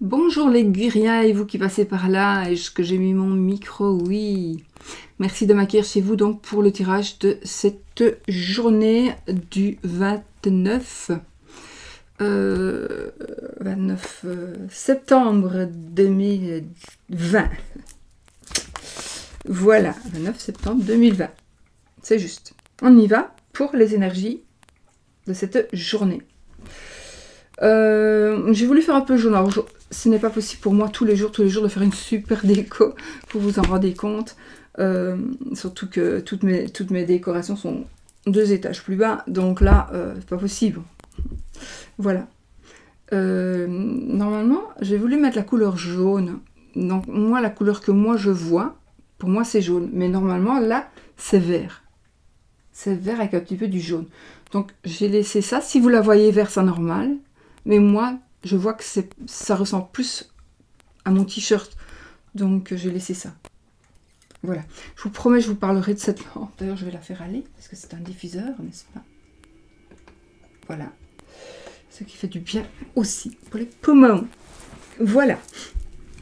Bonjour les Guiriens et vous qui passez par là, est-ce que j'ai mis mon micro? Oui. Merci de m'accueillir chez vous donc pour le tirage de cette journée du 29 septembre 2020. Voilà, 29 septembre 2020. C'est juste. On y va pour les énergies de cette journée. J'ai voulu faire un peu jaune. Alors, ce n'est pas possible pour moi tous les jours de faire une super déco, pour vous en rendre compte. Surtout que toutes mes décorations sont 2 étages plus bas, donc là, c'est pas possible. Voilà. Normalement, j'ai voulu mettre la couleur jaune. Donc moi, la couleur que moi je vois, pour moi c'est jaune. Mais normalement, là, c'est vert. C'est vert avec un petit peu du jaune. Donc j'ai laissé ça. Si vous la voyez vert, c'est normal. Mais moi, je vois que ça ressemble plus à mon t-shirt. Donc, j'ai laissé ça. Voilà. Je vous promets, je vous parlerai de cette lampe. D'ailleurs, je vais la faire aller, parce que c'est un diffuseur, n'est-ce pas? Voilà. Ce qui fait du bien aussi pour les poumons. Voilà.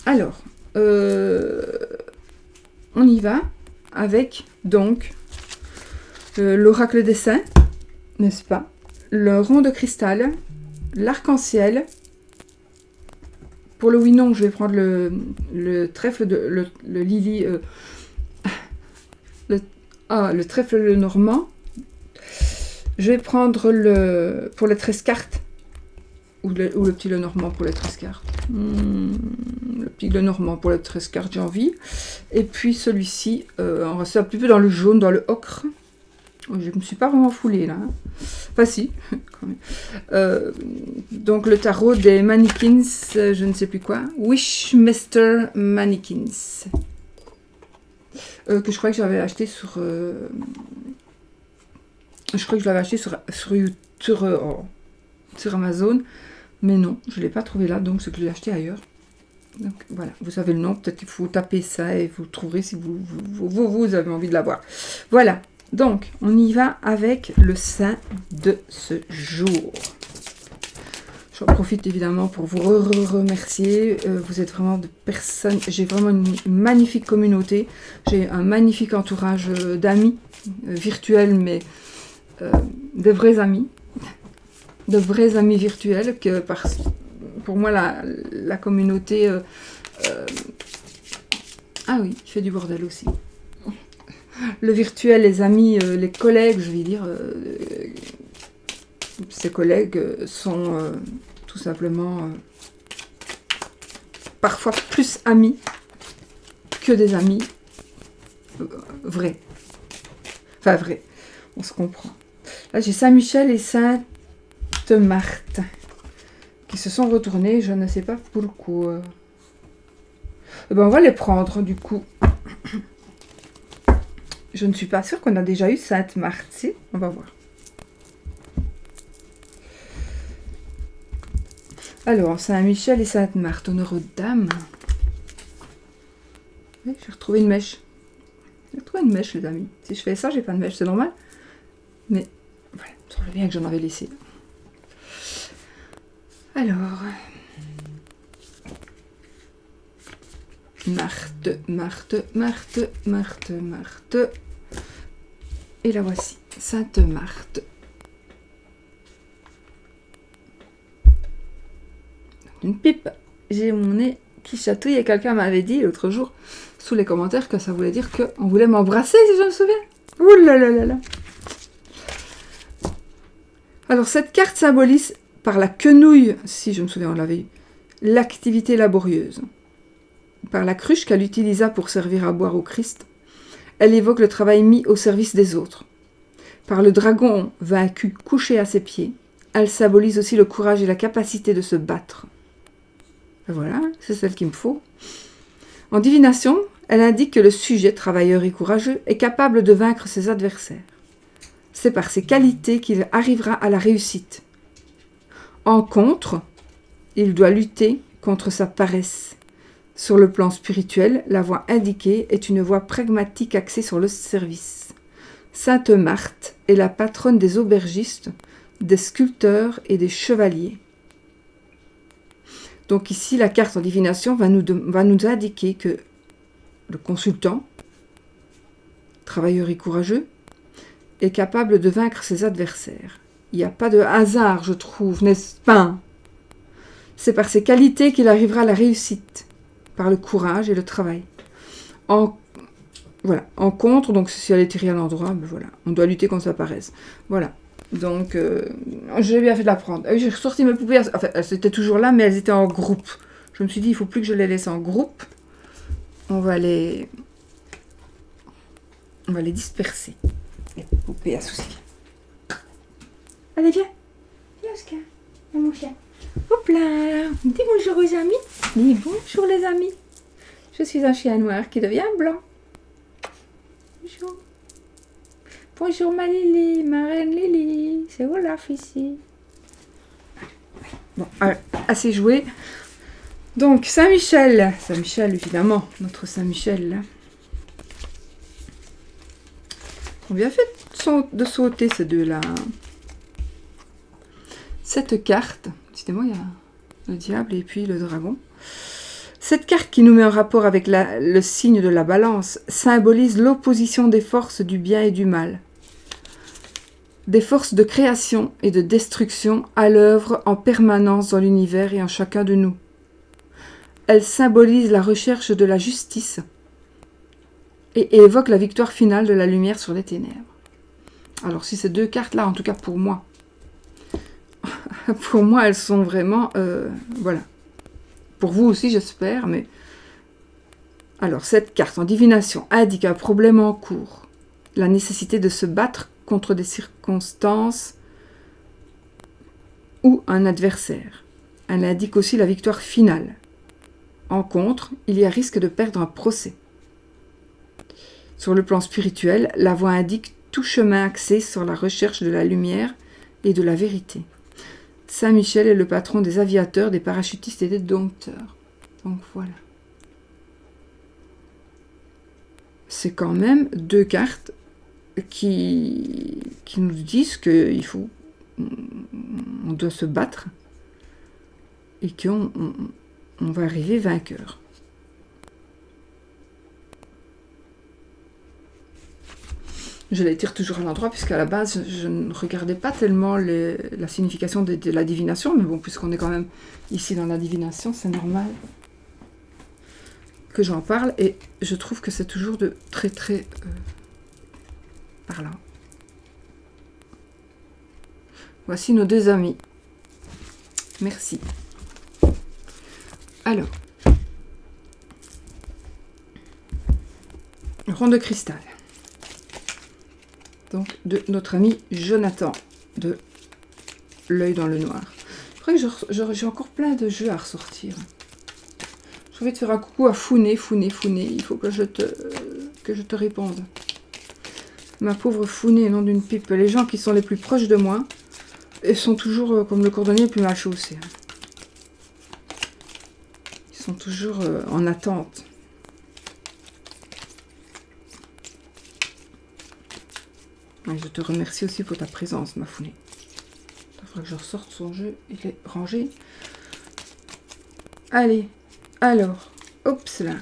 Alors, on y va avec, donc, l'oracle des saints, n'est-ce pas? Le rond de cristal, l'arc-en-ciel. Pour le oui non, je vais prendre le trèfle le lily, le trèfle le normand. Je vais prendre pour les 13 cartes ou le petit le normand pour les 13 cartes. Le petit le normand pour les 13 cartes, j'ai envie. Et puis celui-ci, on reste un petit peu dans le jaune, dans le ocre. Je ne me suis pas vraiment foulée là. Enfin si, quand même. Donc le tarot des mannequins, je ne sais plus quoi. Wishmaster Mannequins. Que je crois que j'avais acheté sur... je crois que je l'avais acheté sur Amazon. Mais non, je ne l'ai pas trouvé là, donc c'est que je l'ai acheté ailleurs. Donc voilà, vous savez le nom, peut-être qu'il faut taper ça et vous trouverez si vous avez envie de l'avoir. Voilà. Donc, on y va avec le saint de ce jour. J'en profite évidemment pour vous remercier. Vous êtes vraiment de personnes. J'ai vraiment une magnifique communauté. J'ai un magnifique entourage d'amis virtuels, mais de vrais amis. De vrais amis virtuels. Pour moi, la communauté... ah oui, il fait du bordel aussi. Le virtuel, les amis, les collègues, je vais dire, ces collègues sont tout simplement parfois plus amis que des amis vrais. Enfin, vrais, on se comprend. Là, j'ai Saint-Michel et Sainte-Marthe qui se sont retournés, je ne sais pas pourquoi. Eh ben, on va les prendre, du coup. Je ne suis pas sûre qu'on a déjà eu Sainte-Marthe. Si, on va voir. Alors, Saint-Michel et Sainte-Marthe, honneur aux dames. Oui, j'ai retrouvé une mèche. J'ai retrouvé une mèche, les amis. Si je fais ça, j'ai pas de mèche, c'est normal. Mais, voilà, il me semble bien que j'en avais laissé. Alors... Marthe. Et la voici, Sainte-Marthe. Une pipe. J'ai mon nez qui chatouille et quelqu'un m'avait dit l'autre jour sous les commentaires que ça voulait dire qu'on voulait m'embrasser, si je me souviens. Ouh là là là là. Alors cette carte symbolise par la quenouille, si je me souviens, on l'avait eu, l'activité laborieuse. Par la cruche qu'elle utilisa pour servir à boire au Christ, elle évoque le travail mis au service des autres. Par le dragon vaincu couché à ses pieds, elle symbolise aussi le courage et la capacité de se battre. Et voilà, c'est celle qu'il me faut. En divination, elle indique que le sujet, travailleur et courageux, est capable de vaincre ses adversaires. C'est par ses qualités qu'il arrivera à la réussite. En contre, il doit lutter contre sa paresse. Sur le plan spirituel, la voie indiquée est une voie pragmatique axée sur le service. Sainte Marthe est la patronne des aubergistes, des sculpteurs et des chevaliers. Donc ici, la carte en divination va nous indiquer que le consultant, travailleur et courageux, est capable de vaincre ses adversaires. Il n'y a pas de hasard, je trouve, n'est-ce pas? C'est par ses qualités qu'il arrivera à la réussite, par le courage et le travail. Voilà, en contre, donc si elle est tirée à l'endroit, ben voilà, on doit lutter contre sa paresse. Voilà, donc j'ai bien fait de la prendre. J'ai ressorti mes poupées, enfin elles étaient toujours là, mais elles étaient en groupe. Je me suis dit, il ne faut plus que je les laisse en groupe. On va les disperser. Les poupées à soucis. Allez, viens. Viens, Oscar. Mon chien. Hop là. Dis bonjour aux amis. Dis bonjour les amis. Je suis un chien noir qui devient blanc. Bonjour. Bonjour ma Lily, ma reine Lily. C'est Olaf ici. Bon, assez joué. Donc, Saint-Michel. Saint-Michel, évidemment. Notre Saint-Michel, là. On bien fait de sauter ces deux-là. Cette carte, décidément, il y a le diable et puis le dragon. Cette carte qui nous met en rapport avec le signe de la balance symbolise l'opposition des forces du bien et du mal. Des forces de création et de destruction à l'œuvre en permanence dans l'univers et en chacun de nous. Elle symbolise la recherche de la justice et évoque la victoire finale de la lumière sur les ténèbres. Alors si ces deux cartes-là, en tout cas pour moi, elles sont vraiment... voilà. Pour vous aussi, j'espère, mais... Alors, cette carte en divination indique un problème en cours. La nécessité de se battre contre des circonstances ou un adversaire. Elle indique aussi la victoire finale. En contre, il y a risque de perdre un procès. Sur le plan spirituel, la voie indique tout chemin axé sur la recherche de la lumière et de la vérité. Saint-Michel est le patron des aviateurs, des parachutistes et des dompteurs. Donc voilà. C'est quand même deux cartes qui nous disent qu'il faut, on doit se battre et qu'on va arriver vainqueur. Je les tire toujours à l'endroit, puisqu'à la base, je ne regardais pas tellement la signification de la divination, mais bon, puisqu'on est quand même ici dans la divination, c'est normal que j'en parle, et je trouve que c'est toujours de très très parlant. Voici nos deux amis. Merci. Alors, rond de cristal. Donc, de notre ami Jonathan, de L'œil dans le noir. Je crois que j'ai encore plein de jeux à ressortir. Je vais te faire un coucou à Founé. Il faut que je te réponde. Ma pauvre Founé, nom d'une pipe. Les gens qui sont les plus proches de moi, ils sont toujours, comme le cordonnier, le plus mal chaussé. Ils sont toujours en attente. Et je te remercie aussi pour ta présence, ma Founé. Il faudra que je ressorte son jeu. Il est rangé. Allez, alors, hop là.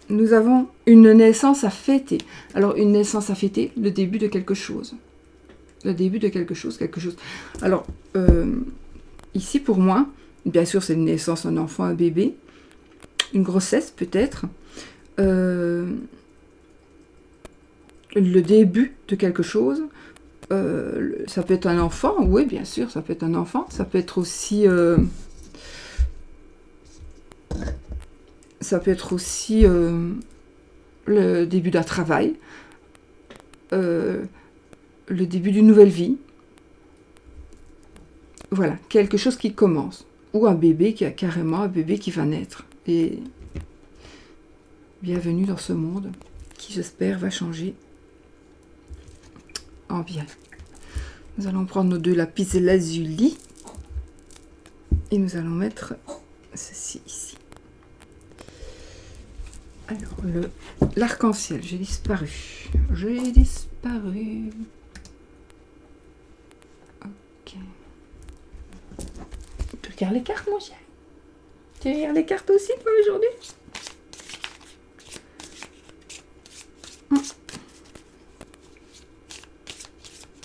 Nous avons une naissance à fêter. Alors, une naissance à fêter, le début de quelque chose. Le début de quelque chose. Alors, ici, pour moi, bien sûr, c'est une naissance, un enfant, un bébé. Une grossesse, peut-être. Le début de quelque chose. Ça peut être un enfant, oui, bien sûr, ça peut être un enfant. Ça peut être aussi... le début d'un travail, le début d'une nouvelle vie. Voilà, quelque chose qui commence. Ou un bébé qui a carrément un bébé qui va naître. Et bienvenue dans ce monde qui, j'espère, va changer en bien. Nous allons prendre nos deux lapis lazuli et nous allons mettre ceci ici. Alors, l'arc-en-ciel, j'ai disparu. Ok. Tu regardes les cartes, mon chien? Tu veux lire les cartes aussi, toi, aujourd'hui?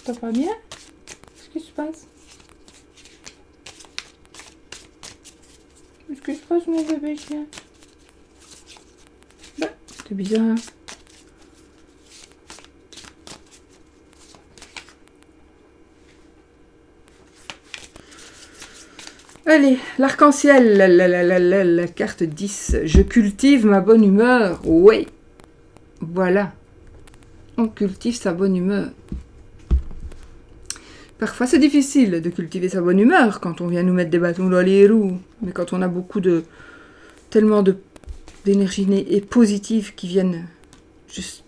Ça va bien? Qu'est-ce qui se passe? Qu'est-ce qui se passe, mon bébé chien? Bah, c'est bizarre. Allez, l'arc-en-ciel, la carte 10. Je cultive ma bonne humeur. Oui, voilà. On cultive sa bonne humeur. Parfois, c'est difficile de cultiver sa bonne humeur quand on vient nous mettre des bâtons dans les roues. Mais quand on a tellement d'énergie et positive qui viennent juste...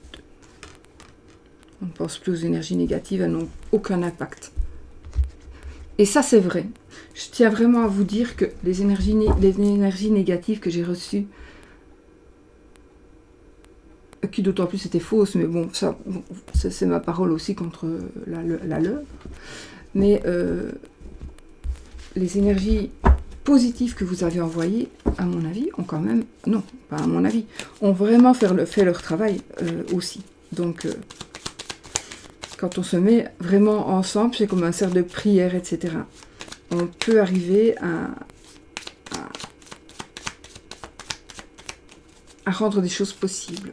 On ne pense plus aux énergies négatives, elles n'ont aucun impact. Et ça, c'est vrai. Je tiens vraiment à vous dire que les énergies négatives que j'ai reçues, qui d'autant plus étaient fausses, mais bon, ça c'est ma parole aussi contre la leur. Mais les énergies positives que vous avez envoyées, à mon avis, ont quand même... Non, pas à mon avis. Ont vraiment fait leur travail aussi. Donc... quand on se met vraiment ensemble, c'est comme un cercle de prière, etc. On peut arriver à rendre des choses possibles.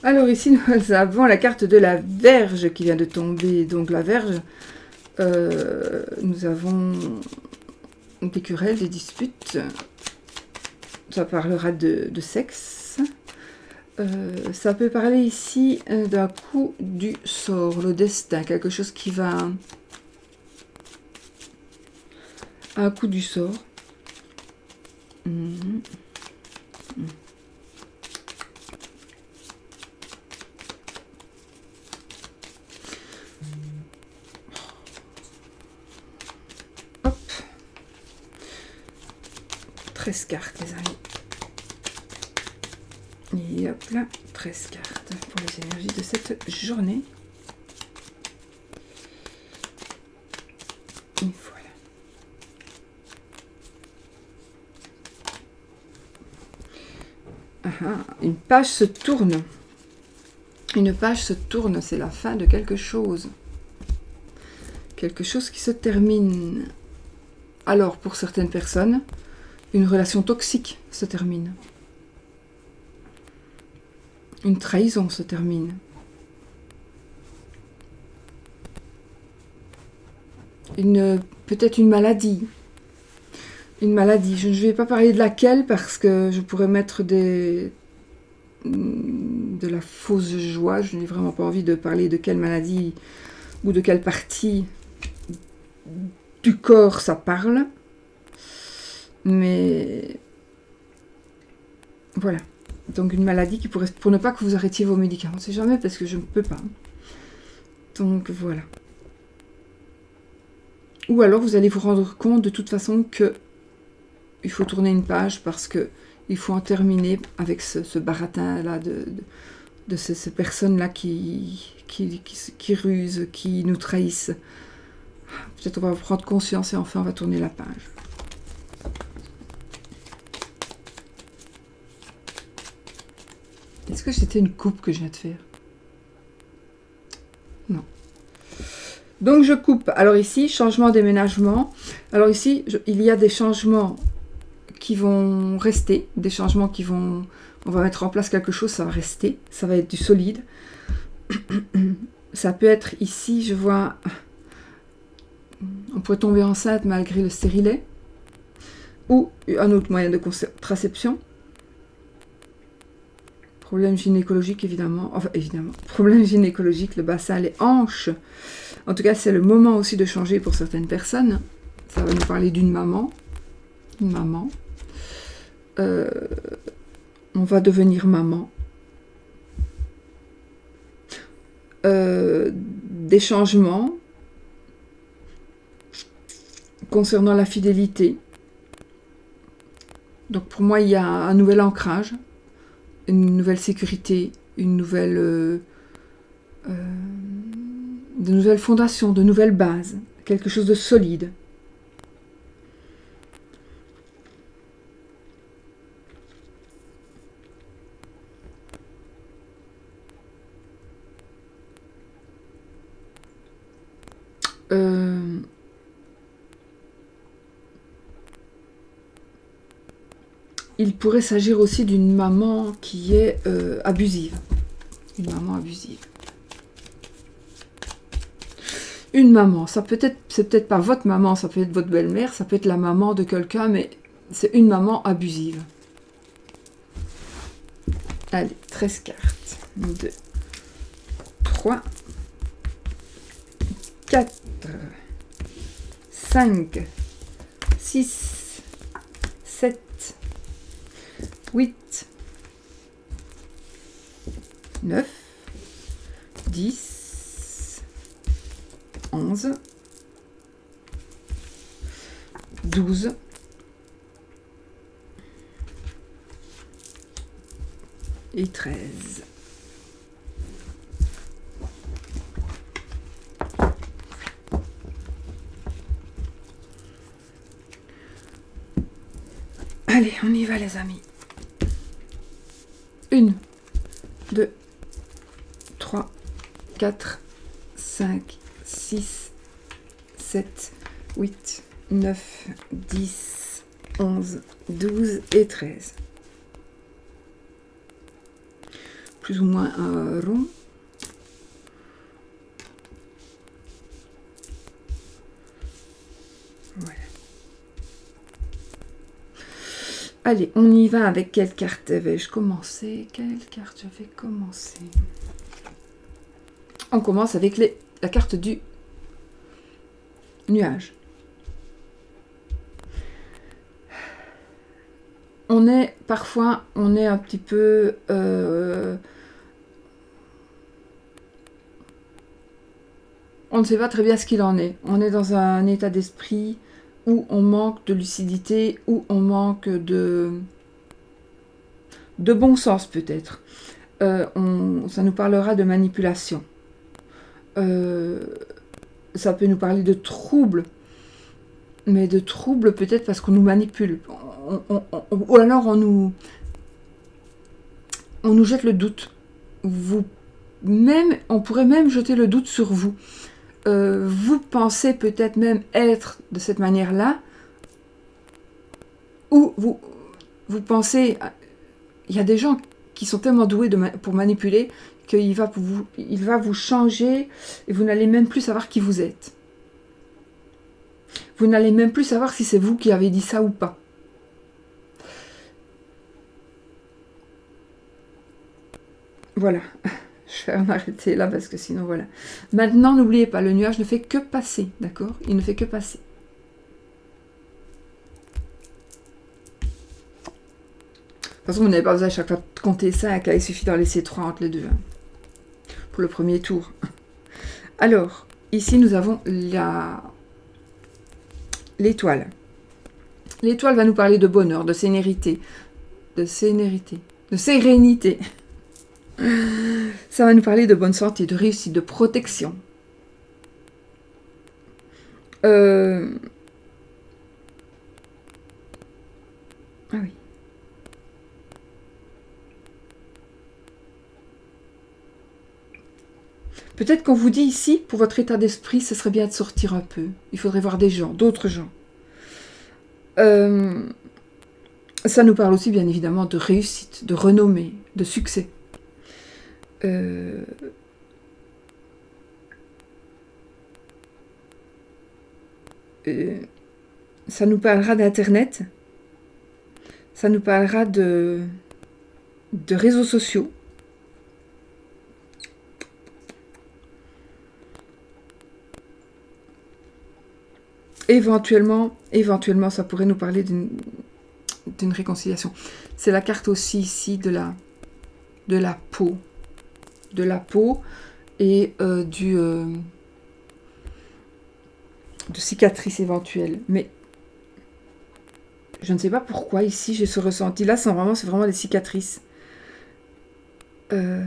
Alors ici, nous avons la carte de la Vierge qui vient de tomber. Donc la Vierge, nous avons des querelles, des disputes. Ça parlera de sexe. Ça peut parler ici d'un coup du sort, le destin, quelque chose qui va... Un coup du sort. Hop. 13 cartes, les amis. Et hop là, 13 cartes pour les énergies de cette journée. Et voilà. Une page se tourne. Une page se tourne, c'est la fin de quelque chose. Quelque chose qui se termine. Alors, pour certaines personnes, une relation toxique se termine. Une trahison se termine. Peut-être une maladie. Une maladie. Je ne vais pas parler de laquelle parce que je pourrais mettre de la fausse joie. Je n'ai vraiment pas envie de parler de quelle maladie ou de quelle partie du corps ça parle. Mais voilà. Donc une maladie qui pourrait... Pour ne pas que vous arrêtiez vos médicaments. On ne sait jamais parce que je ne peux pas. Donc voilà. Ou alors vous allez vous rendre compte de toute façon que il faut tourner une page parce que il faut en terminer avec ce baratin-là de ces personnes-là qui rusent, qui nous trahissent. Peut-être on va prendre conscience et enfin on va tourner la page. Est-ce que c'était une coupe que je viens de faire? Non. Donc je coupe. Alors ici, changement, déménagement. Alors ici, il y a des changements qui vont rester, des changements qui vont... On va mettre en place quelque chose, ça va rester, ça va être du solide. Ça peut être ici, je vois... On pourrait tomber enceinte malgré le stérilet. Ou un autre moyen de contraception. Problème gynécologique, évidemment. Enfin, évidemment. Problème gynécologique, le bassin, les hanches. En tout cas, c'est le moment aussi de changer pour certaines personnes. Ça va nous parler d'une maman. Une maman. On va devenir maman. Des changements concernant la fidélité. Donc pour moi, il y a un nouvel ancrage, une nouvelle sécurité, une nouvelle, de nouvelles fondations, de nouvelles bases, quelque chose de solide. il pourrait s'agir aussi d'une maman qui est abusive. Une maman abusive. Une maman, c'est peut-être pas votre maman, ça peut être votre belle-mère, ça peut être la maman de quelqu'un, mais c'est une maman abusive. Allez, 13 cartes. 2, 3, 4, 5, 6, 7, 8, 9, 10, 11, 12, 13. Allez, on y va les amis. 1, 2, 3, 4, 5, 6, 7, 8, 9, 10, 11, 12 et 13. Plus ou moins un rond. Voilà. Allez, on y va avec quelle carte vais-je commencer? Quelle carte je vais commencer? On commence avec la carte du nuage. Parfois, on est un petit peu... on ne sait pas très bien ce qu'il en est. On est dans un état d'esprit où on manque de lucidité, où on manque de bon sens peut-être. Ça nous parlera de manipulation. Ça peut nous parler de troubles, mais de troubles peut-être parce qu'on nous manipule. Ou alors on nous jette le doute. On pourrait même jeter le doute sur vous. Vous pensez peut-être même être de cette manière-là, ou vous pensez... Il y a des gens qui sont tellement doués pour manipuler qu'il va vous changer et vous n'allez même plus savoir qui vous êtes. Vous n'allez même plus savoir si c'est vous qui avez dit ça ou pas. Voilà. Je vais m'arrêter là parce que sinon, voilà. Maintenant, n'oubliez pas, le nuage ne fait que passer, d'accord? Il ne fait que passer. De toute façon, vous n'avez pas besoin à chaque fois de compter 5, il suffit d'en laisser 3 entre les deux. Hein, pour le premier tour. Alors, ici, nous avons l'étoile. L'étoile va nous parler de bonheur, de sérénité. De sérénité. Ça va nous parler de bonne santé, de réussite, de protection. Ah oui. Peut-être qu'on vous dit ici, pour votre état d'esprit, ce serait bien de sortir un peu. Il faudrait voir des gens, d'autres gens. Ça nous parle aussi, bien évidemment, de réussite, de renommée, de succès. Ça nous parlera d'Internet. Ça nous parlera de réseaux sociaux. Éventuellement, ça pourrait nous parler d'une réconciliation. C'est la carte aussi ici de la peau. De la peau et de cicatrices éventuelles. Mais je ne sais pas pourquoi ici j'ai ce ressenti. Là, c'est vraiment des cicatrices. Enfin,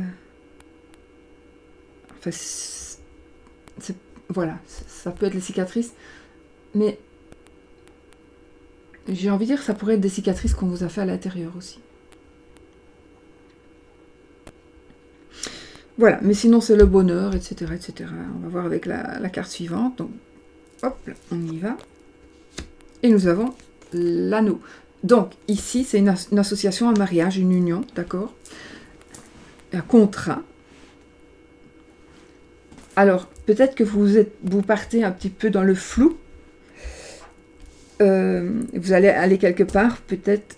voilà, ça peut être les cicatrices. Mais j'ai envie de dire que ça pourrait être des cicatrices qu'on vous a fait à l'intérieur aussi. Voilà, mais sinon c'est le bonheur, etc., etc. On va voir avec la carte suivante. Donc, hop, on y va. Et nous avons l'anneau. Donc, ici, c'est une association, un mariage, une union, d'accord? Un contrat. Alors, peut-être que vous partez un petit peu dans le flou. Vous allez aller quelque part, peut-être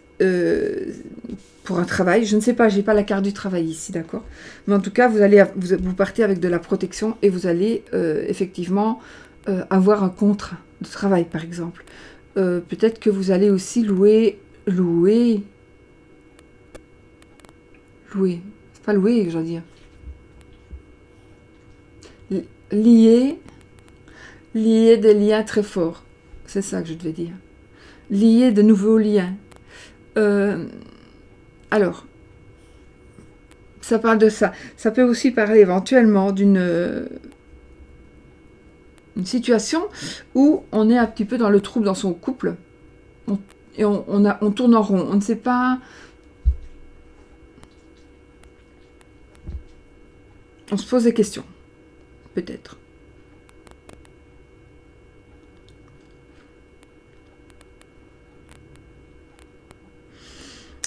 pour un travail. Je ne sais pas, j'ai pas la carte du travail ici, d'accord? Mais en tout cas, vous partez avec de la protection et vous allez effectivement avoir un contrat de travail, par exemple. Peut-être que vous allez aussi louer. C'est pas louer, je veux dire. Lier des liens très forts. C'est ça que je devais dire. Lier de nouveaux liens. Alors, ça parle de ça. Ça peut aussi parler éventuellement d'une une situation où on est un petit peu dans le trouble dans son couple. On tourne en rond. On ne sait pas... On se pose des questions. Peut-être.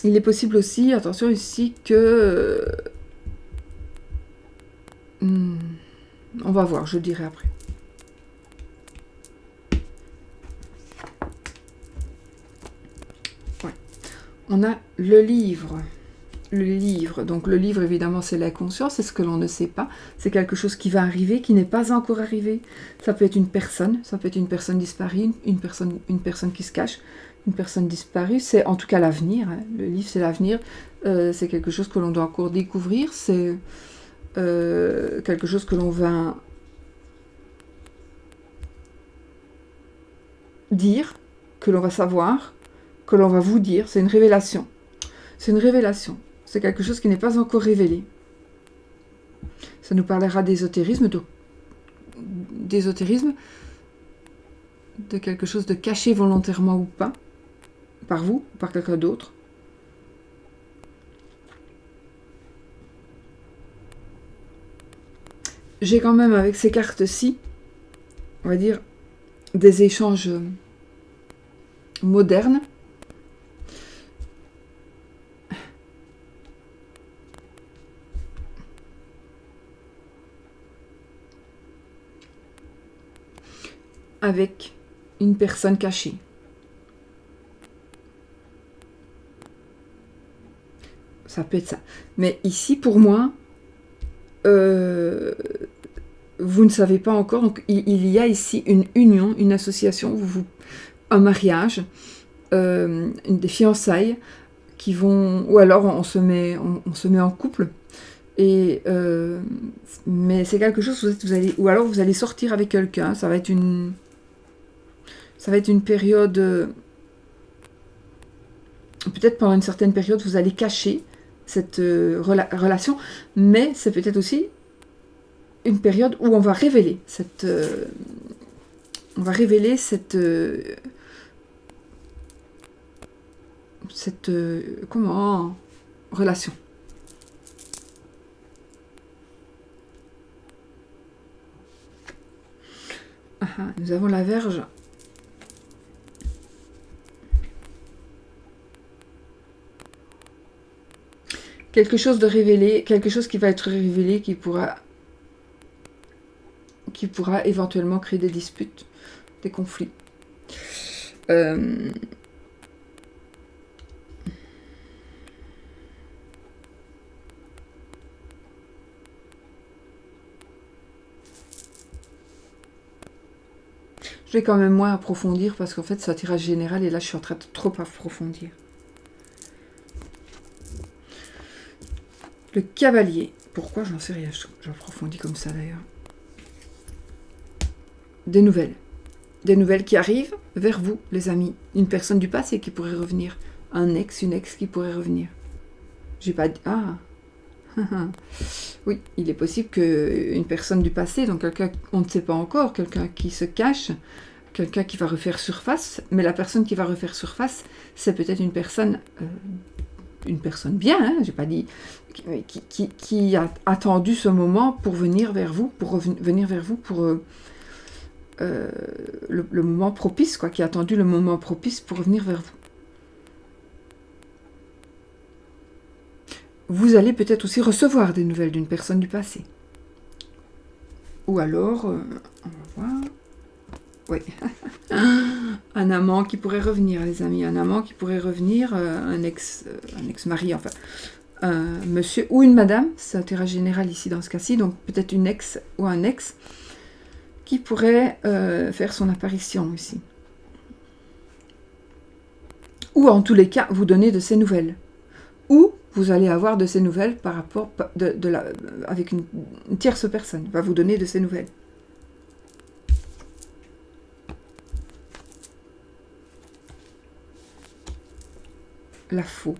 Il est possible aussi, attention ici, que... on va voir, je le dirai après. Ouais. On a le livre. Le livre. Donc le livre, évidemment, c'est l'inconscient, c'est ce que l'on ne sait pas. C'est quelque chose qui va arriver, qui n'est pas encore arrivé. Ça peut être une personne, ça peut être une personne disparue, une personne qui se cache, une personne disparue. C'est en tout cas l'avenir. Hein. Le livre, c'est l'avenir. C'est quelque chose que l'on doit encore découvrir. C'est quelque chose que l'on va dire, que l'on va savoir, que l'on va vous dire. C'est une révélation. C'est une révélation. C'est quelque chose qui n'est pas encore révélé. Ça nous parlera d'ésotérisme, de quelque chose de caché volontairement ou pas, par vous, ou par quelqu'un d'autre. J'ai quand même avec ces cartes-ci, on va dire, des échanges modernes. Avec une personne cachée. Ça peut être ça. Mais ici, pour moi, vous ne savez pas encore. Donc, il y a ici une union, une association, un mariage, des fiançailles qui vont... Ou alors, on se met en couple. Et, mais c'est quelque chose, ou alors vous allez sortir avec quelqu'un. Ça va être une période... peut-être pendant une certaine période, vous allez cacher cette relation, mais c'est peut-être aussi une période où on va révéler cette relation. Nous avons la Vierge. Quelque chose de révélé, quelque chose qui va être révélé, qui pourra éventuellement créer des disputes, des conflits. Je vais quand même moins approfondir parce qu'en fait c'est un tirage général et là je suis en train de trop approfondir. Le cavalier. Pourquoi? J'en sais rien. J'approfondis comme ça d'ailleurs. Des nouvelles. Des nouvelles qui arrivent vers vous, les amis. Une personne du passé qui pourrait revenir. Un ex, une ex qui pourrait revenir. J'ai pas dit... Ah. Oui, il est possible qu'une personne du passé, donc quelqu'un, on ne sait pas encore, quelqu'un qui se cache, quelqu'un qui va refaire surface, mais la personne qui va refaire surface, c'est peut-être une personne bien, hein, j'ai pas dit, qui a attendu ce moment pour venir vers vous, pour le moment propice, quoi, qui a attendu le moment propice pour revenir vers vous. vous allez peut-être aussi recevoir des nouvelles d'une personne du passé. Ou alors, on va voir... Oui, un amant qui pourrait revenir, les amis. Un amant qui pourrait revenir, un ex-mari, enfin... un monsieur ou une madame, c'est un tirage général ici dans ce cas-ci, donc peut-être une ex ou un ex qui pourrait faire son apparition ici. Ou en tous les cas, vous donner de ces nouvelles. Ou vous allez avoir de ces nouvelles par rapport avec une tierce personne, va vous donner de ces nouvelles. La faux.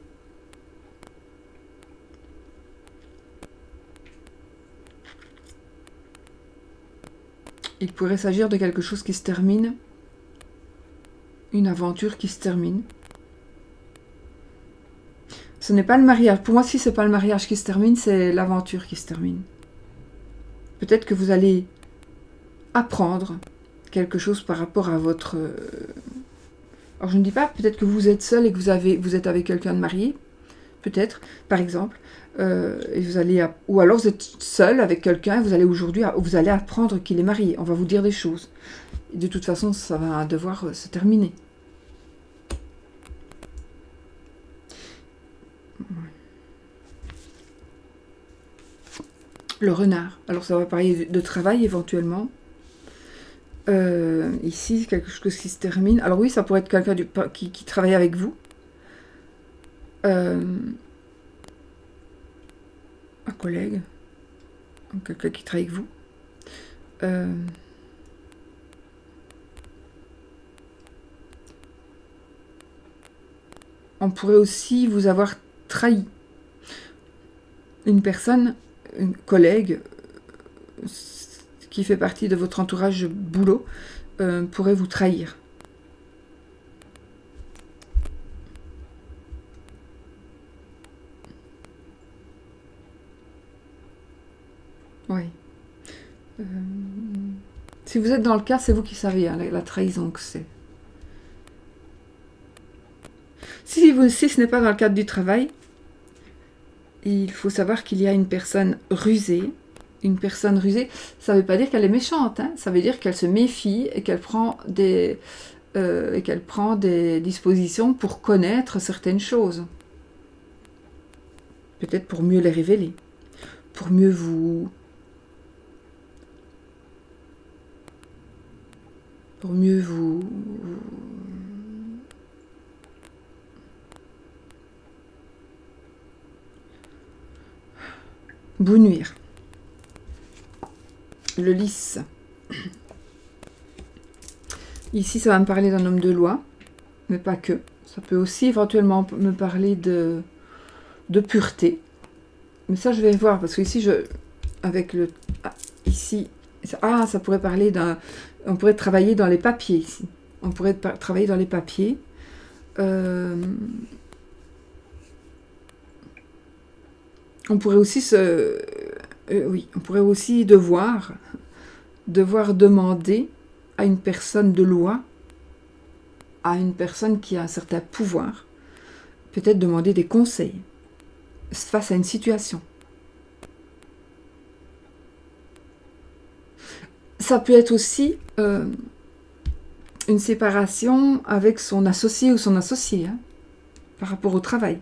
Il pourrait s'agir de quelque chose qui se termine, une aventure qui se termine. Ce n'est pas le mariage. Pour moi, si ce n'est pas le mariage qui se termine, c'est l'aventure qui se termine. Peut-être que vous allez apprendre quelque chose par rapport à votre... Alors, je ne dis pas, peut-être que vous êtes seul et que vous êtes avec quelqu'un de marié. Peut-être, par exemple. Et vous allez... Ou alors, vous êtes seul avec quelqu'un et vous allez apprendre qu'il est marié. On va vous dire des choses. Et de toute façon, ça va devoir se terminer. Le renard. Alors ça va parler de travail éventuellement. Ici, quelque chose qui se termine. Alors oui, ça pourrait être quelqu'un qui travaille avec vous. Un collègue. Quelqu'un qui travaille avec vous. On pourrait aussi vous avoir trahi. Une personne... une collègue qui fait partie de votre entourage boulot pourrait vous trahir. Oui. Si vous êtes dans le cas, c'est vous qui savez hein, la trahison que c'est. Si ce n'est pas dans le cadre du travail, il faut savoir qu'il y a une personne rusée. Une personne rusée, ça ne veut pas dire qu'elle est méchante, hein, ça veut dire qu'elle se méfie et qu'elle prend des dispositions pour connaître certaines choses. Peut-être pour mieux les révéler, pour mieux vous nuire. Le lys. Ici, ça va me parler d'un homme de loi, mais pas que. Ça peut aussi éventuellement me parler de pureté. Mais ça, je vais voir, parce que ici, ça pourrait parler d'un... On pourrait travailler dans les papiers, ici. On pourrait travailler dans les papiers. On pourrait aussi on pourrait aussi devoir demander à une personne de loi, à une personne qui a un certain pouvoir, peut-être demander des conseils face à une situation. Ça peut être aussi une séparation avec son associé ou son associée, hein, par rapport au travail.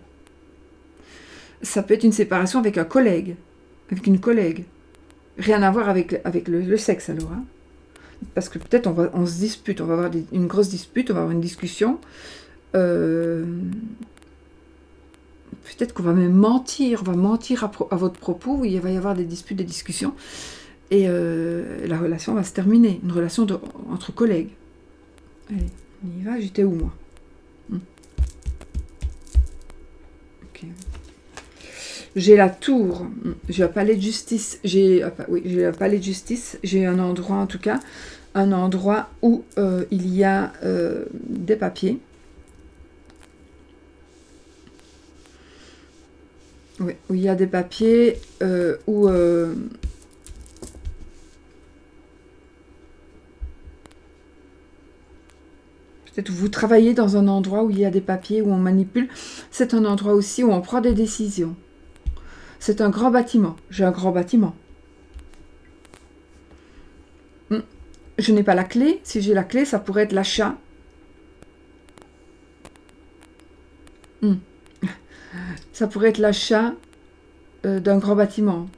Ça peut être une séparation avec un collègue, avec une collègue. Rien à voir avec le sexe alors. Hein. Parce que peut-être on se dispute, on va avoir une grosse dispute, on va avoir une discussion. Peut-être qu'on va même mentir, on va mentir à votre propos, il va y avoir des disputes, des discussions. Et la relation va se terminer, une relation entre collègues. Allez, on y va, j'étais où moi Ok. J'ai la tour, j'ai un palais de justice, j'ai un palais de justice, j'ai un endroit en tout cas, un endroit où il y a des papiers. Oui, où il y a des papiers, où... peut-être vous travaillez dans un endroit où il y a des papiers, où on manipule. C'est un endroit aussi où on prend des décisions. c'est un grand bâtiment. J'ai un grand bâtiment. Je n'ai pas la clé. Si j'ai la clé, ça pourrait être l'achat. Ça pourrait être l'achat d'un grand bâtiment.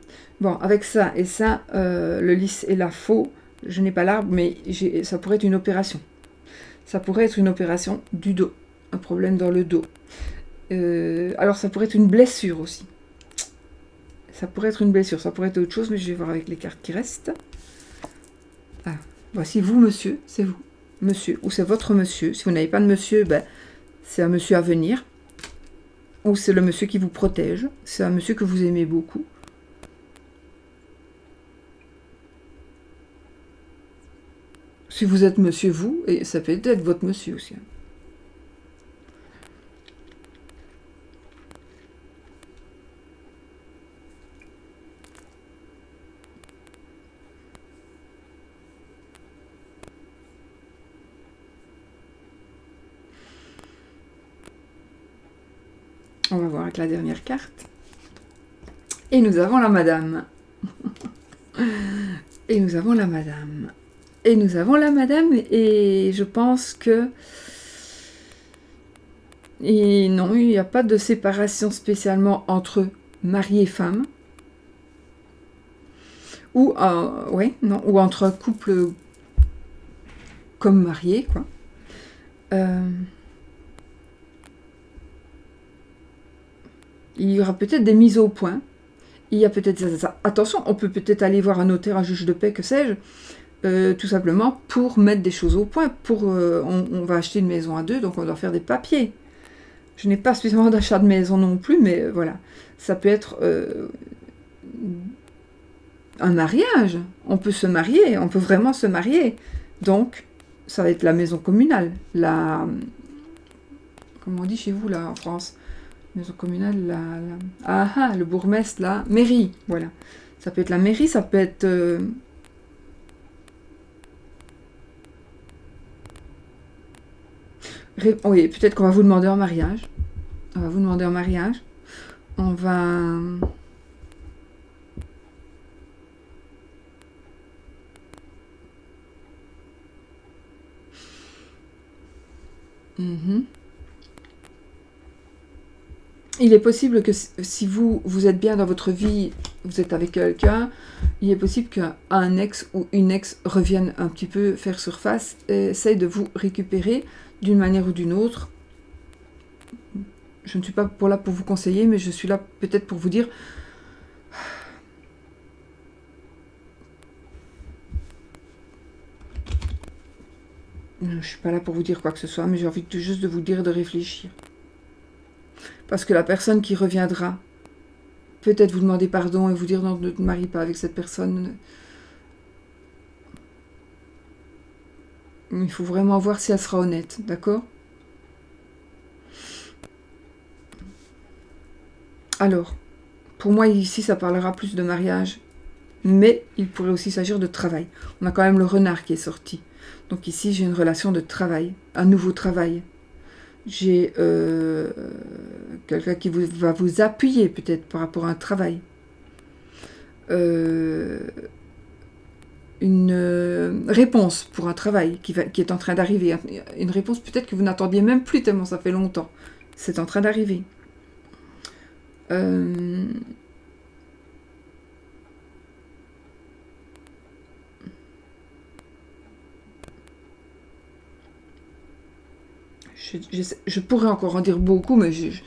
Bon, avec ça et ça, le lys et la faux, je n'ai pas l'arbre, mais ça pourrait être une opération. Ça pourrait être une opération du dos. Un problème dans le dos. Alors, ça pourrait être une blessure aussi. Ça pourrait être une blessure. Ça pourrait être autre chose, mais je vais voir avec les cartes qui restent. Ah, voici vous, monsieur. C'est vous. Monsieur. Ou c'est votre monsieur. Si vous n'avez pas de monsieur, ben, c'est un monsieur à venir. Ou c'est le monsieur qui vous protège. C'est un monsieur que vous aimez beaucoup. Si vous êtes monsieur, vous, et ça peut être votre monsieur aussi. On va voir avec la dernière carte. Et nous avons la madame. Et nous avons la madame. Et nous avons la madame. Et je pense que... Et non, il n'y a pas de séparation spécialement entre mari et femme. Ou, ouais, non, ou entre un couple comme marié, quoi. Il y aura peut-être des mises au point. Il y a peut-être ça. Attention, on peut peut-être aller voir un notaire, un juge de paix, que sais-je, tout simplement pour mettre des choses au point. On va acheter une maison à deux, donc on doit faire des papiers. Je n'ai pas spécialement d'achat de maison non plus, mais voilà. Ça peut être un mariage. On peut se marier, on peut vraiment se marier. Donc, ça va être la maison communale. Comment on dit chez vous, là, en France ? Maison communale, le bourgmestre, la mairie, voilà. Ça peut être la mairie, ça peut être... Oui, peut-être qu'on va vous demander en mariage. On va vous demander en mariage. On va... Il est possible que si vous êtes bien dans votre vie, vous êtes avec quelqu'un, il est possible qu'un ex ou une ex revienne un petit peu faire surface et essaye de vous récupérer d'une manière ou d'une autre. Je ne suis pas là pour vous conseiller, mais je suis là peut-être pour vous dire... Je ne suis pas là pour vous dire quoi que ce soit, mais j'ai envie juste de vous dire de réfléchir. Parce que la personne qui reviendra, peut-être vous demander pardon et vous dire non, ne te marie pas avec cette personne. Il faut vraiment voir si elle sera honnête, d'accord ? Alors, pour moi ici ça parlera plus de mariage, mais il pourrait aussi s'agir de travail. On a quand même le renard qui est sorti. Donc ici j'ai une relation de travail, un nouveau travail. J'ai quelqu'un qui va vous appuyer peut-être par rapport à un travail. Une réponse pour un travail qui est en train d'arriver. Une réponse peut-être que vous n'attendiez même plus tellement ça fait longtemps. C'est en train d'arriver. Je pourrais encore en dire beaucoup, mais ici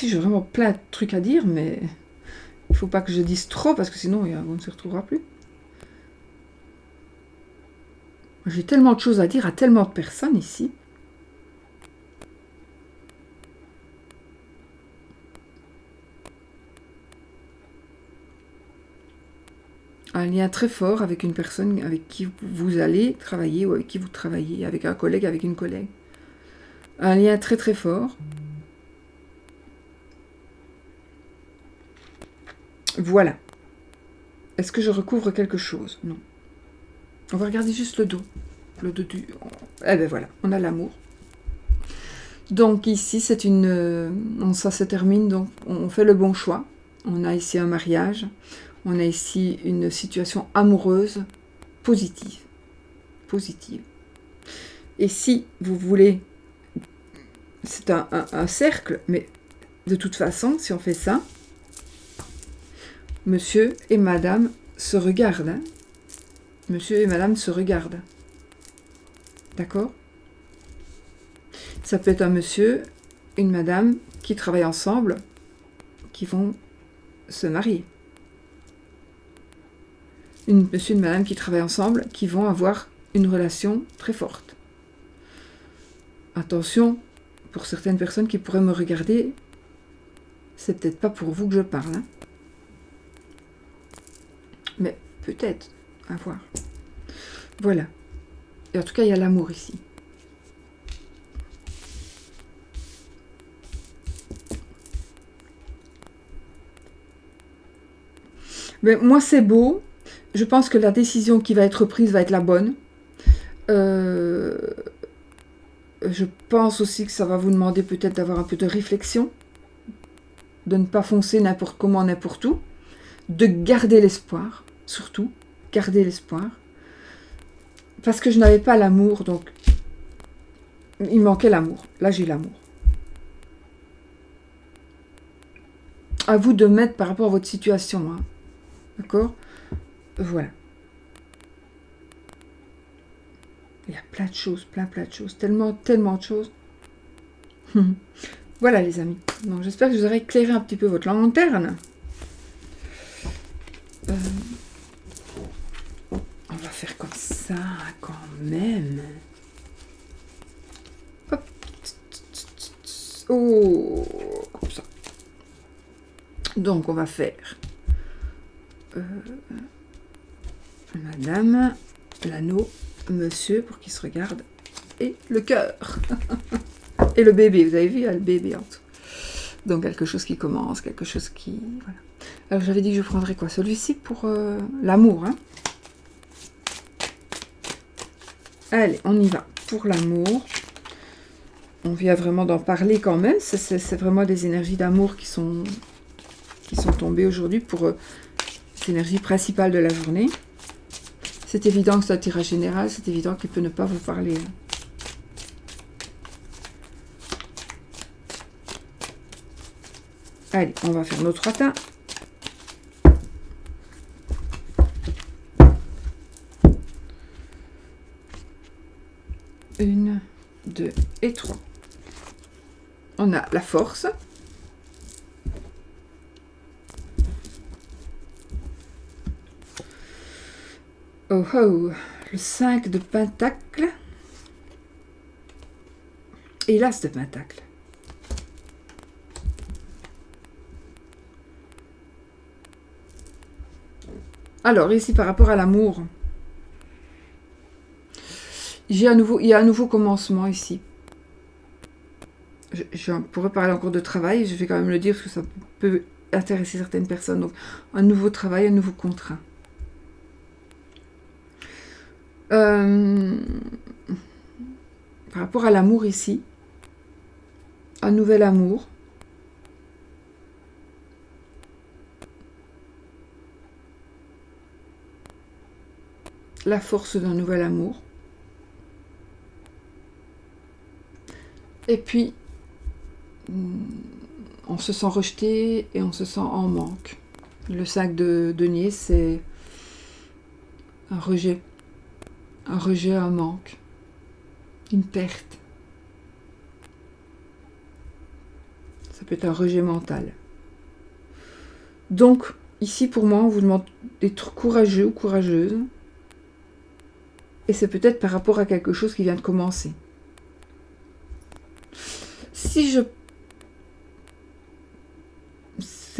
j'ai vraiment plein de trucs à dire, mais il ne faut pas que je dise trop, parce que sinon on ne se retrouvera plus. J'ai tellement de choses à dire à tellement de personnes ici. Un lien très fort avec une personne avec qui vous allez travailler ou avec qui vous travaillez, avec un collègue, avec une collègue. Un lien très très fort. Voilà. Est-ce que je recouvre quelque chose ? Non. On va regarder juste le dos. Le dos du... Eh ben voilà, on a l'amour. Donc ici, c'est ça se termine, donc on fait le bon choix. On a ici un mariage, on a ici une situation amoureuse positive. Positive. Et si vous voulez, c'est un cercle, mais de toute façon, si on fait ça, monsieur et madame se regardent. Hein. Monsieur et madame se regardent. D'accord ? Ça peut être un monsieur, une madame qui travaillent ensemble, qui vont se marier. Monsieur et une madame qui travaillent ensemble, qui vont avoir une relation très forte. Attention, pour certaines personnes qui pourraient me regarder, c'est peut-être pas pour vous que je parle. Hein. Mais peut-être, à voir. Voilà. Et en tout cas, il y a l'amour ici. Mais moi, c'est beau. Je pense que la décision qui va être prise va être la bonne. Je pense aussi que ça va vous demander peut-être d'avoir un peu de réflexion, de ne pas foncer n'importe comment, n'importe où, de garder l'espoir, surtout, garder l'espoir. Parce que je n'avais pas l'amour, donc il manquait l'amour. Là, j'ai l'amour. À vous de mettre par rapport à votre situation. Hein. D'accord ? Voilà. Il y a plein de choses, plein de choses. Tellement de choses. Voilà, les amis. Donc, j'espère que je vous aurai éclairé un petit peu votre lanterne. On va faire comme ça, quand même. Hop. Oh, comme ça. Donc, on va faire madame, l'anneau, monsieur, pour qu'il se regarde, et le cœur. Et le bébé, vous avez vu, il y a le bébé en dessous. Donc, quelque chose qui commence, quelque chose qui... Voilà. Alors, j'avais dit que je prendrais quoi ? Celui-ci pour l'amour. Hein. Allez, on y va. Pour l'amour. On vient vraiment d'en parler quand même. C'est vraiment des énergies d'amour qui sont tombées aujourd'hui pour l'énergie principale de la journée. C'est évident que c'est un tirage général. C'est évident qu'il peut ne pas vous parler. Allez, on va faire nos 3 tas. Une, 2 et 3. On a la force. Oh oh, le 5 de pentacle. Et l'as de pentacle. Alors, ici, par rapport à l'amour, il y a un nouveau commencement ici. Je pourrais parler encore de travail, je vais quand même le dire parce que ça peut intéresser certaines personnes. Donc, un nouveau travail, un nouveau contrat. Par rapport à l'amour ici, un nouvel amour. La force d'un nouvel amour. Et puis, on se sent rejeté et on se sent en manque. Le 5 de denier, c'est un rejet. Un rejet, un manque. Une perte. Ça peut être un rejet mental. Donc, ici, pour moi, on vous demande d'être courageux ou courageuse. Et c'est peut-être par rapport à quelque chose qui vient de commencer. C'est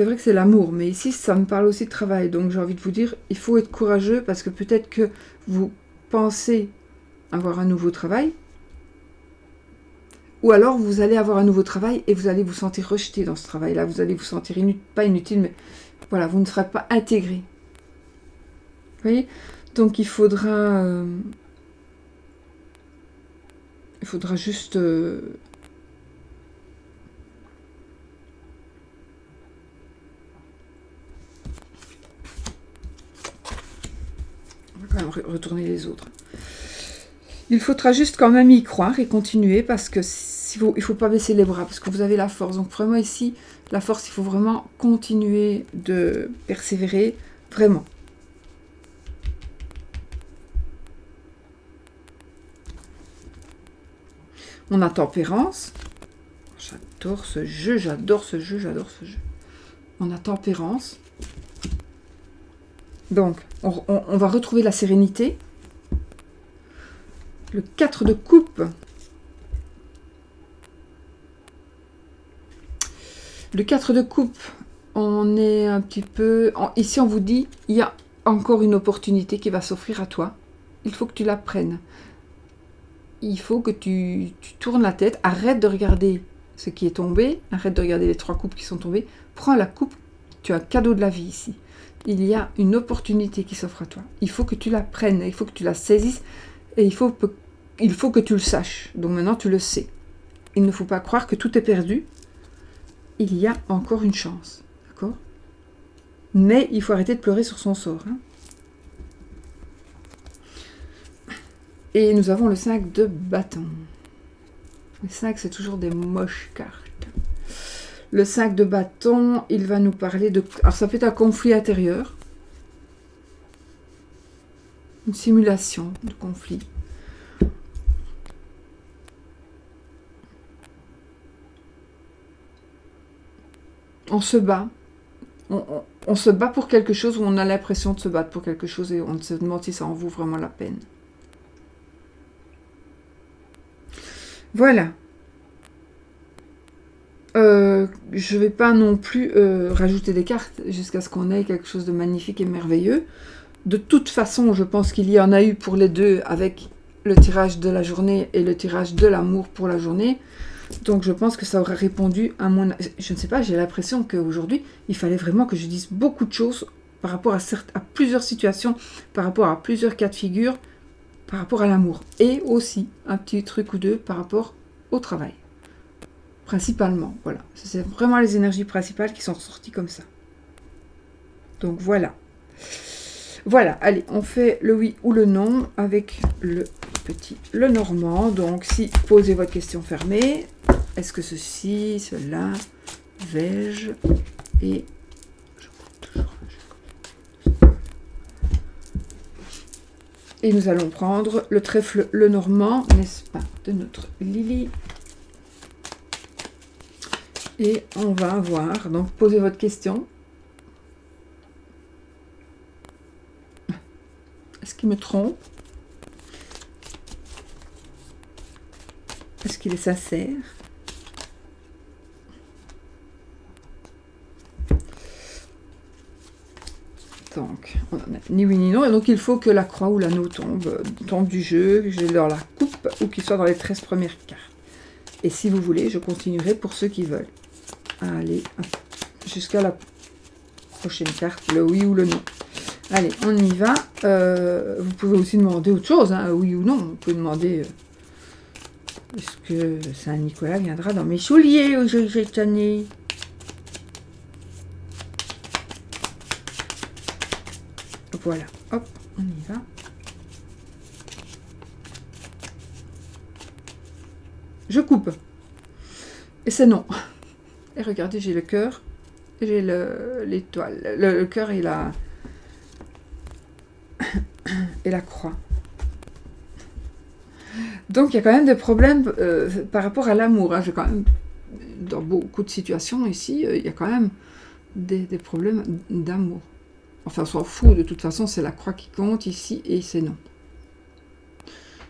vrai que c'est l'amour, mais ici, ça me parle aussi de travail. Donc, j'ai envie de vous dire, il faut être courageux parce que peut-être que vous pensez avoir un nouveau travail. Ou alors, vous allez avoir un nouveau travail et vous allez vous sentir rejeté dans ce travail-là. Vous allez vous sentir pas inutile, mais voilà, vous ne serez pas intégré. Vous voyez ? Donc, il faudra juste retourner les autres. Il faudra juste quand même y croire et continuer parce que il ne faut pas baisser les bras parce que vous avez la force. Donc vraiment ici, la force, il faut vraiment continuer de persévérer, vraiment. On a tempérance. J'adore ce jeu, j'adore ce jeu, j'adore ce jeu. On a tempérance. Donc, on va retrouver la sérénité. Le 4 de coupe. Le 4 de coupe, on est un petit peu... Ici, on vous dit, il y a encore une opportunité qui va s'offrir à toi. Il faut que tu la prennes. Il faut que tu tournes la tête. Arrête de regarder ce qui est tombé. Arrête de regarder les 3 coupes qui sont tombées. Prends la coupe. Tu as un cadeau de la vie ici. Il y a une opportunité qui s'offre à toi. Il faut que tu la prennes. Il faut que tu la saisisses. Et il faut que tu le saches. Donc maintenant, tu le sais. Il ne faut pas croire que tout est perdu. Il y a encore une chance. D'accord? Mais il faut arrêter de pleurer sur son sort. Hein. Et nous avons le 5 de bâton. Le 5, c'est toujours des moches cartes. Le 5 de bâton, il va nous parler de... Alors, ça peut être un conflit intérieur. Une simulation de conflit. On se bat. On se bat pour quelque chose où on a l'impression de se battre pour quelque chose et on se demande si ça en vaut vraiment la peine. Voilà. Je ne vais pas non plus rajouter des cartes jusqu'à ce qu'on ait quelque chose de magnifique et merveilleux. De toute façon, je pense qu'il y en a eu pour les deux avec le tirage de la journée et le tirage de l'amour pour la journée. Donc je pense que ça aura répondu à mon... Je ne sais pas, j'ai l'impression qu'aujourd'hui, il fallait vraiment que je dise beaucoup de choses par rapport à plusieurs situations, par rapport à plusieurs cas de figure, par rapport à l'amour. Et aussi un petit truc ou deux par rapport au travail. Principalement, voilà. C'est vraiment les énergies principales qui sont ressorties comme ça. Donc voilà. Voilà, allez, on fait le oui ou le non avec le petit Lenormand. Donc, si posez votre question fermée, est-ce que ceci, cela, vais-je et... Et nous allons prendre le trèfle Lenormand, n'est-ce pas, de notre Lily. Et on va voir, donc posez votre question. Est-ce qu'il me trompe? Est-ce qu'il est sincère? Donc, on en a ni oui ni non. Et donc, il faut que la croix ou l'anneau tombe du jeu, que j'ai dans la coupe ou qu'il soit dans les 13 premières cartes. Et si vous voulez, je continuerai pour ceux qui veulent. Allez, jusqu'à la prochaine carte, le oui ou le non. Allez, on y va. Vous pouvez aussi demander autre chose, hein, oui ou non. Vous pouvez demander est-ce que Saint-Nicolas viendra dans mes souliers aujourd'hui cette année? Voilà, hop, on y va. Je coupe. Et c'est non. Et regardez, j'ai le cœur, j'ai l'étoile, le cœur et la croix. Donc il y a quand même des problèmes par rapport à l'amour. Hein. J'ai quand même, dans beaucoup de situations ici, il y a quand même des problèmes d'amour. Enfin, on s'en fout, de toute façon, c'est la croix qui compte ici et c'est non.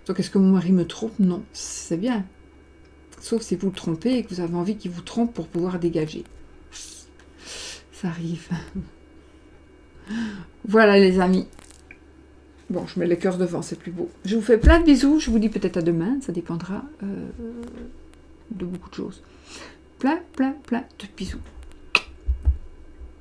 Donc est-ce que mon mari me trompe? Non, c'est bien. Sauf si vous le trompez et que vous avez envie qu'il vous trompe pour pouvoir dégager. Ça arrive. Voilà les amis. Bon, je mets le cœur devant, c'est plus beau. Je vous fais plein de bisous. Je vous dis peut-être à demain. Ça dépendra de beaucoup de choses. Plein de bisous.